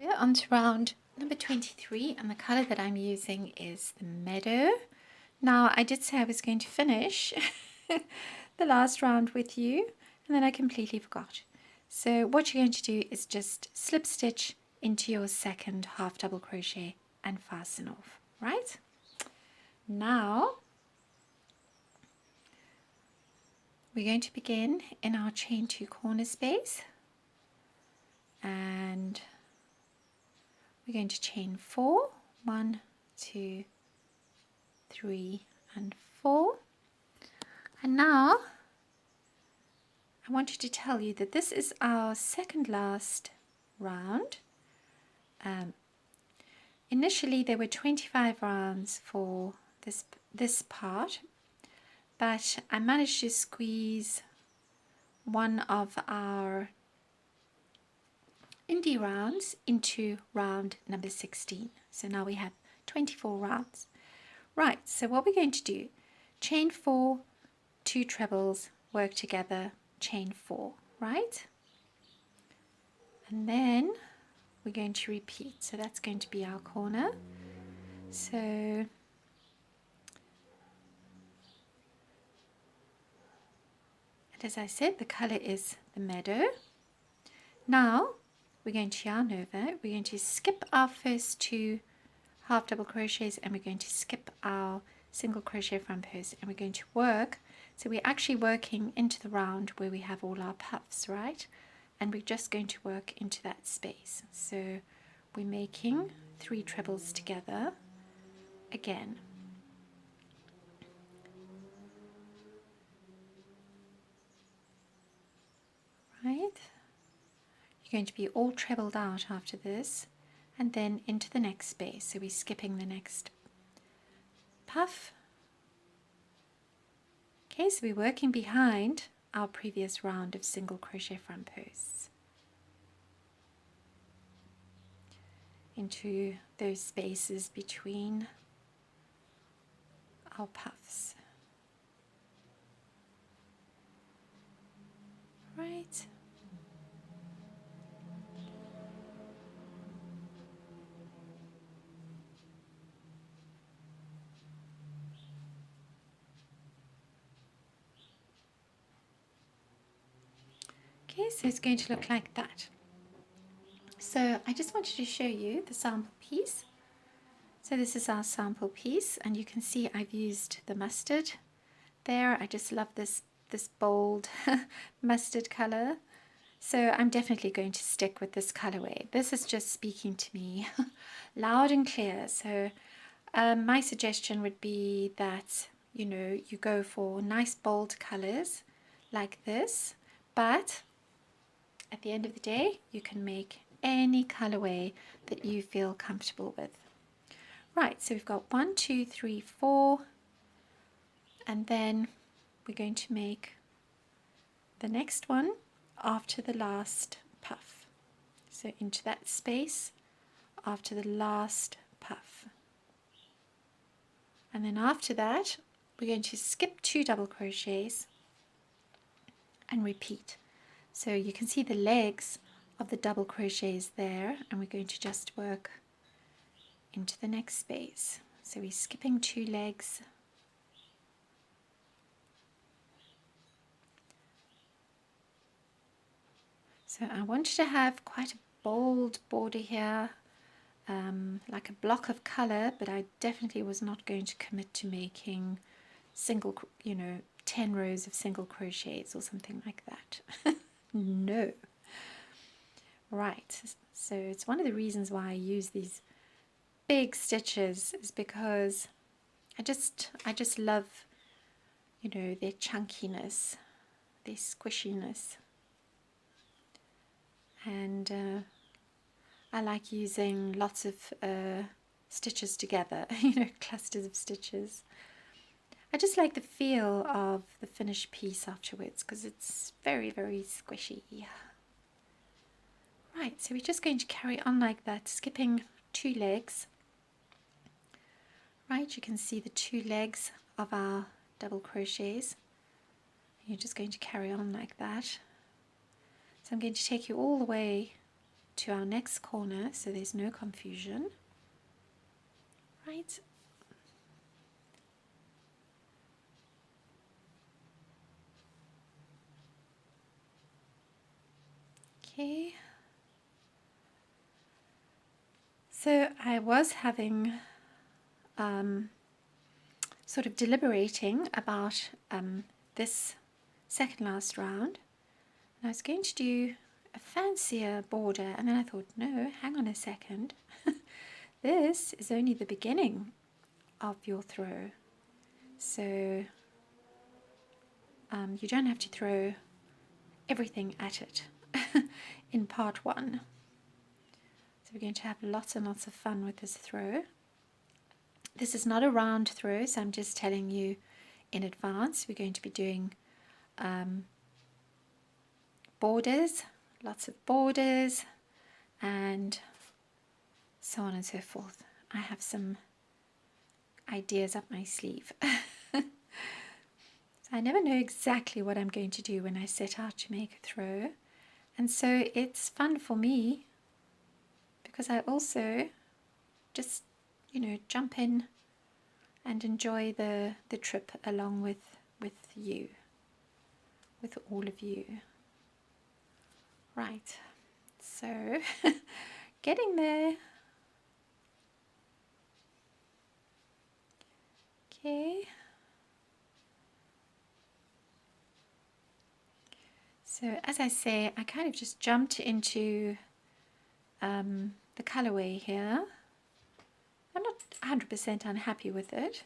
We're on to round number 23, and the colour that I'm using is the Meadow. Now, I did say I was going to finish the last round with you, and then I completely forgot. So what you're going to do is just slip stitch into your second half double crochet and fasten off, right? Now, we're going to begin in our chain 2 corner space, and we're going to chain 4, 1, 2, 3 and 4. And now I wanted to tell you that this is our second last round. Initially there were 25 rounds for this part, but I managed to squeeze one of our indie rounds into round number 16. So now we have 24 rounds. Right, so what we're going to do, chain 4, 2 trebles, work together, chain 4, right? And then we're going to repeat. So that's going to be our corner. So, and as I said, the color is the Meadow. Now we're going to yarn over. We're going to skip our first 2 half double crochets, and we're going to skip our single crochet front post, and we're going to work. So we're actually working into the round where we have all our puffs, right? And we're just going to work into that space. So we're making 3 trebles together again. Right? You're going to be all trebled out after this, and then into the next space. So we're skipping the next puff. Okay, so we're working behind our previous round of single crochet front posts into those spaces between our puffs. Right. Okay, so it's going to look like that. So I just wanted to show you the sample piece. So this is our sample piece, and you can see I've used the mustard there. I just love this bold mustard color. So I'm definitely going to stick with this colorway. This is just speaking to me loud and clear. So my suggestion would be that, you know, you go for nice bold colors like this, but at the end of the day, you can make any colorway that you feel comfortable with. Right, so we've got 1, 2, 3, 4, and then we're going to make the next one after the last puff. So into that space after the last puff. And then after that, we're going to skip 2 double crochets and repeat. So you can see the legs of the double crochets there, and we're going to just work into the next space. So we're skipping 2 legs, so I wanted to have quite a bold border here, like a block of color, but I definitely was not going to commit to making single, 10 rows of single crochets or something like that. No. Right, so it's one of the reasons why I use these big stitches, is because I just love, their chunkiness, their squishiness, and I like using lots of stitches together, clusters of stitches. I just like the feel of the finished piece afterwards because it's very, very squishy. Right, so we're just going to carry on like that, skipping 2 legs. Right, you can see the 2 legs of our double crochets. You're just going to carry on like that. So I'm going to take you all the way to our next corner so there's no confusion. Right. Okay. So I was having sort of deliberating about this second last round. And I was going to do a fancier border, and then I thought, no, hang on a second. This is only the beginning of your throw. So you don't have to throw everything at it in part one. So we're going to have lots and lots of fun with this throw. This is not a round throw, so I'm just telling you in advance. We're going to be doing borders, lots of borders, and so on and so forth. I have some ideas up my sleeve. So I never know exactly what I'm going to do when I set out to make a throw. And so it's fun for me because I also just, jump in and enjoy the trip along with you, with all of you. Right, so getting there. Okay. So as I say, I kind of just jumped into the colorway here. I'm not 100% unhappy with it,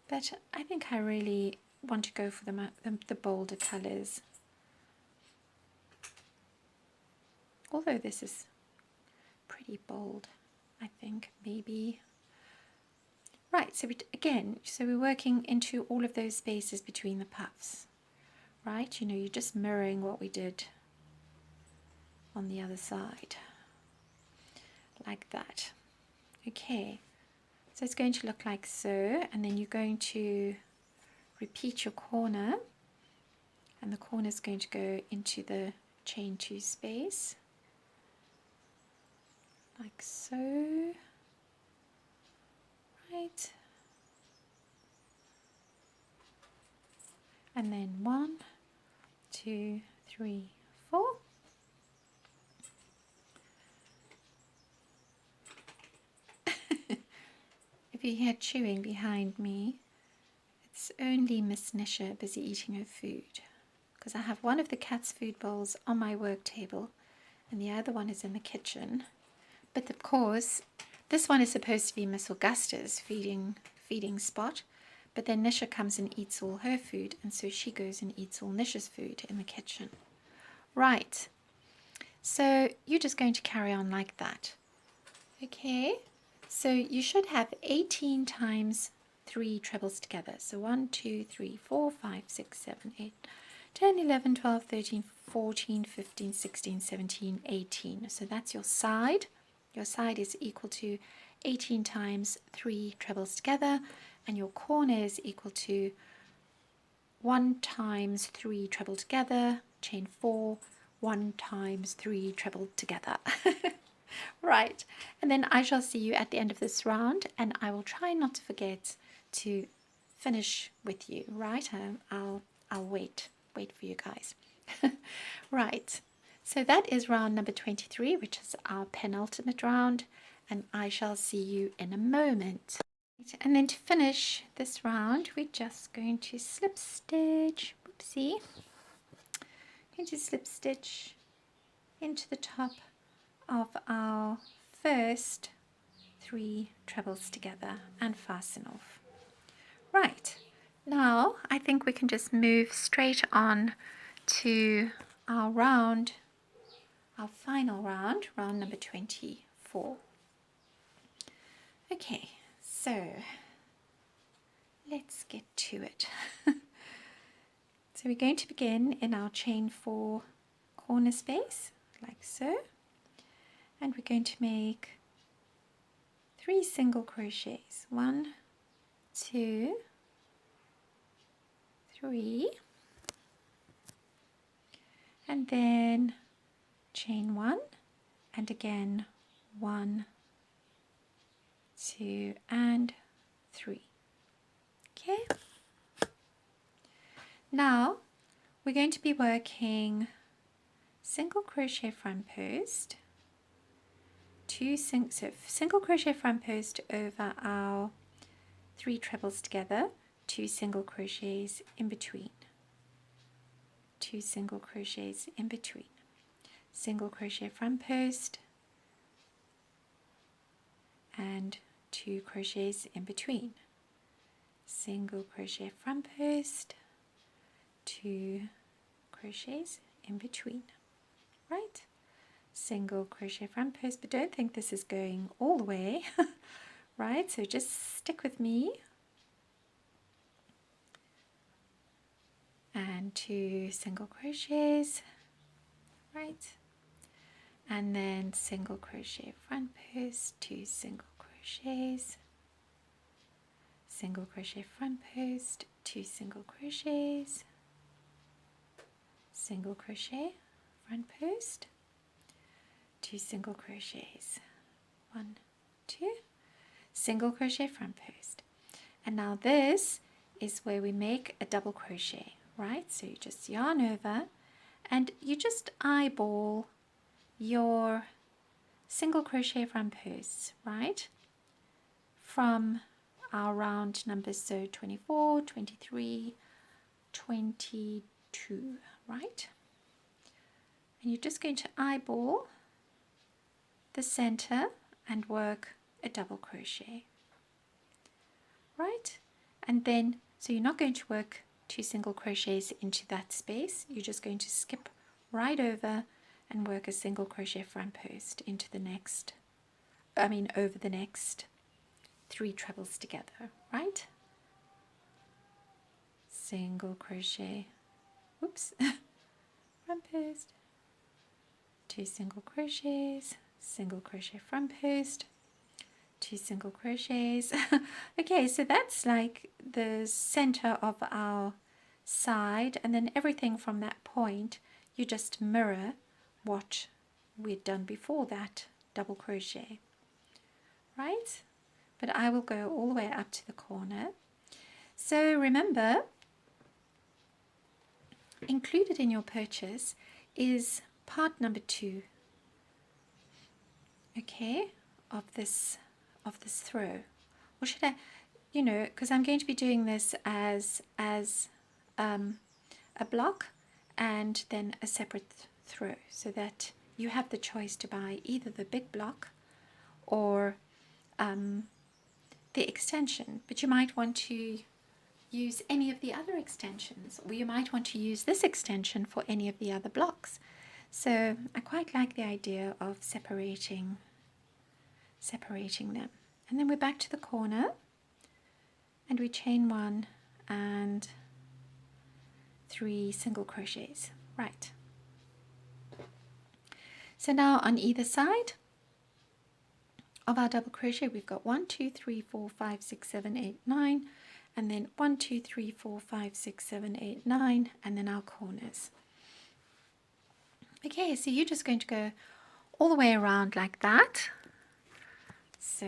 but I think I really want to go for the bolder colors. Although this is pretty bold, I think, maybe. Right, so we're working into all of those spaces between the puffs. Right, you're just mirroring what we did on the other side, like that. Okay, so it's going to look like so, and then you're going to repeat your corner, and the corner is going to go into the chain 2 space, like so. Right, and then 1, 2, 3, 4. If you hear chewing behind me, it's only Miss Nisha busy eating her food, because I have one of the cat's food bowls on my work table and the other one is in the kitchen. But of course, this one is supposed to be Miss Augusta's feeding spot, but then Nisha comes and eats all her food, and so she goes and eats all Nisha's food in the kitchen. Right, so you're just going to carry on like that. Okay, so you should have 18 times 3 trebles together. So 1, 2, 3, 4, 5, 6, 7, 8, 10, 11, 12, 13, 14, 15, 16, 17, 18. So that's your side. Your side is equal to 18 times 3 trebles together, and your corner is equal to 1 times 3 treble together, chain 4, 1 times 3 treble together. Right, and then I shall see you at the end of this round, and I will try not to forget to finish with you. Right, I'll wait for you guys. Right, so that is round number 23, which is our penultimate round, and I shall see you in a moment. And then to finish this round, we're just going to slip stitch. Whoopsie. Going to slip stitch into the top of our first 3 trebles together and fasten off. Right, now I think we can just move straight on to our round, our final round, round number 24. Okay, so let's get to it. So we're going to begin in our chain 4 corner space, like so, and we're going to make 3 single crochets. 1, 2, 3, and then chain 1, and again 1, 2 and 3. Okay, now we're going to be working single crochet front post, single crochet front post over our 3 trebles together, 2 single crochets in between, 2 single crochets in between, single crochet front post and 2 crochets in between, single crochet front post, 2 crochets in between, right? Single crochet front post, but don't think this is going all the way, right? So just stick with me. And 2 single crochets, right? And then single crochet front post, 2 single crochets, single crochet front post, 2 single crochets, single crochet front post, 2 single crochets, 1, 2, single crochet front post. And now this is where we make a double crochet, right? So you just yarn over and you just eyeball your single crochet front posts, right, from our round numbers, so 24, 23, 22, right? And you're just going to eyeball the center and work a double crochet, right? And then, so you're not going to work 2 single crochets into that space, you're just going to skip right over and work a single crochet front post into the next, over the next 3 trebles together, right? Single crochet, oops, front post, 2 single crochets, single crochet front post, 2 single crochets. Okay, so that's like the center of our side, and then everything from that point you just mirror what we'd done before that double crochet, right? But I will go all the way up to the corner. So remember, included in your purchase is part number 2, okay, of this throw. Or should I, because I'm going to be doing this as a block and then a separate throw, so that you have the choice to buy either the big block or the extension, but you might want to use any of the other extensions, or you might want to use this extension for any of the other blocks. So I quite like the idea of separating them. And then we're back to the corner and we chain 1 and 3 single crochets, right? So now on either side of our double crochet we've got 1, 2, 3, 4, 5, 6, 7, 8, 9, and then 1, 2, 3, 4, 5, 6, 7, 8, 9, and then our corners. Okay, so you're just going to go all the way around like that. So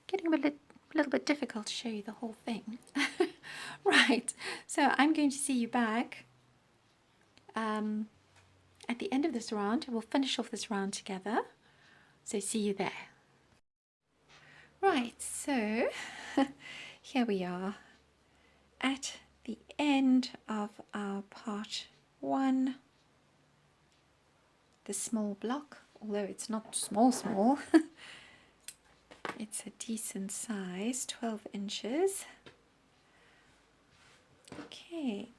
getting a little bit difficult to show you the whole thing. Right, so I'm going to see you back at the end of this round. We'll finish off this round together, so see you there. Right, so here we are at the end of our part 1, the small block, although it's not small, it's a decent size, 12 inches. Okay,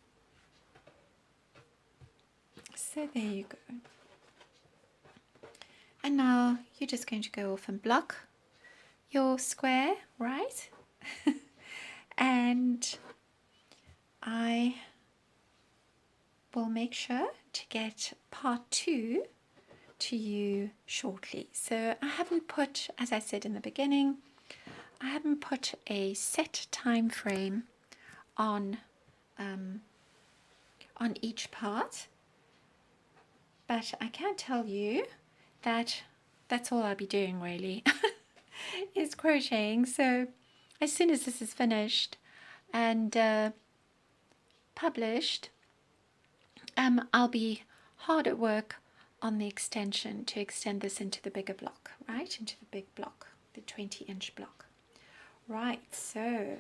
so there you go. And now you're just going to go off and block your square, right? And I will make sure to get part 2 to you shortly. So I haven't put, as I said in the beginning, I haven't put a set time frame on each part, but I can tell you that's all I'll be doing really, is crocheting. So as soon as this is finished and published, I'll be hard at work on the extension to extend this into the bigger block, right? Into the big block, the 20-inch block. Right, so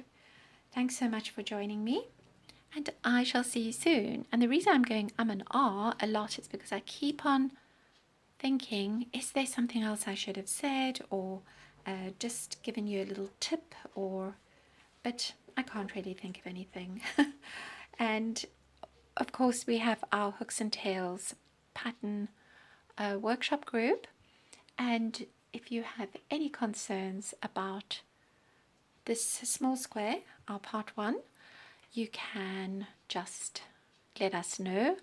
thanks so much for joining me, and I shall see you soon. And the reason I'm going and ah a lot is because I keep on thinking, is there something else I should have said, or just given you a little tip, but I can't really think of anything. And of course we have our Hooks and Tails pattern workshop group, and if you have any concerns about this small square, our part 1, you can just let us know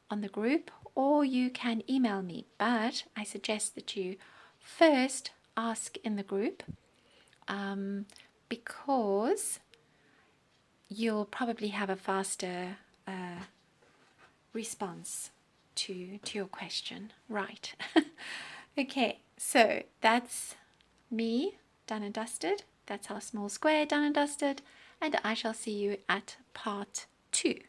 on the group, or you can email me, but I suggest that you first ask in the group, because you'll probably have a faster response to your question. Right. Okay, so that's me done and dusted. That's our small square done and dusted, and I shall see you at part 2.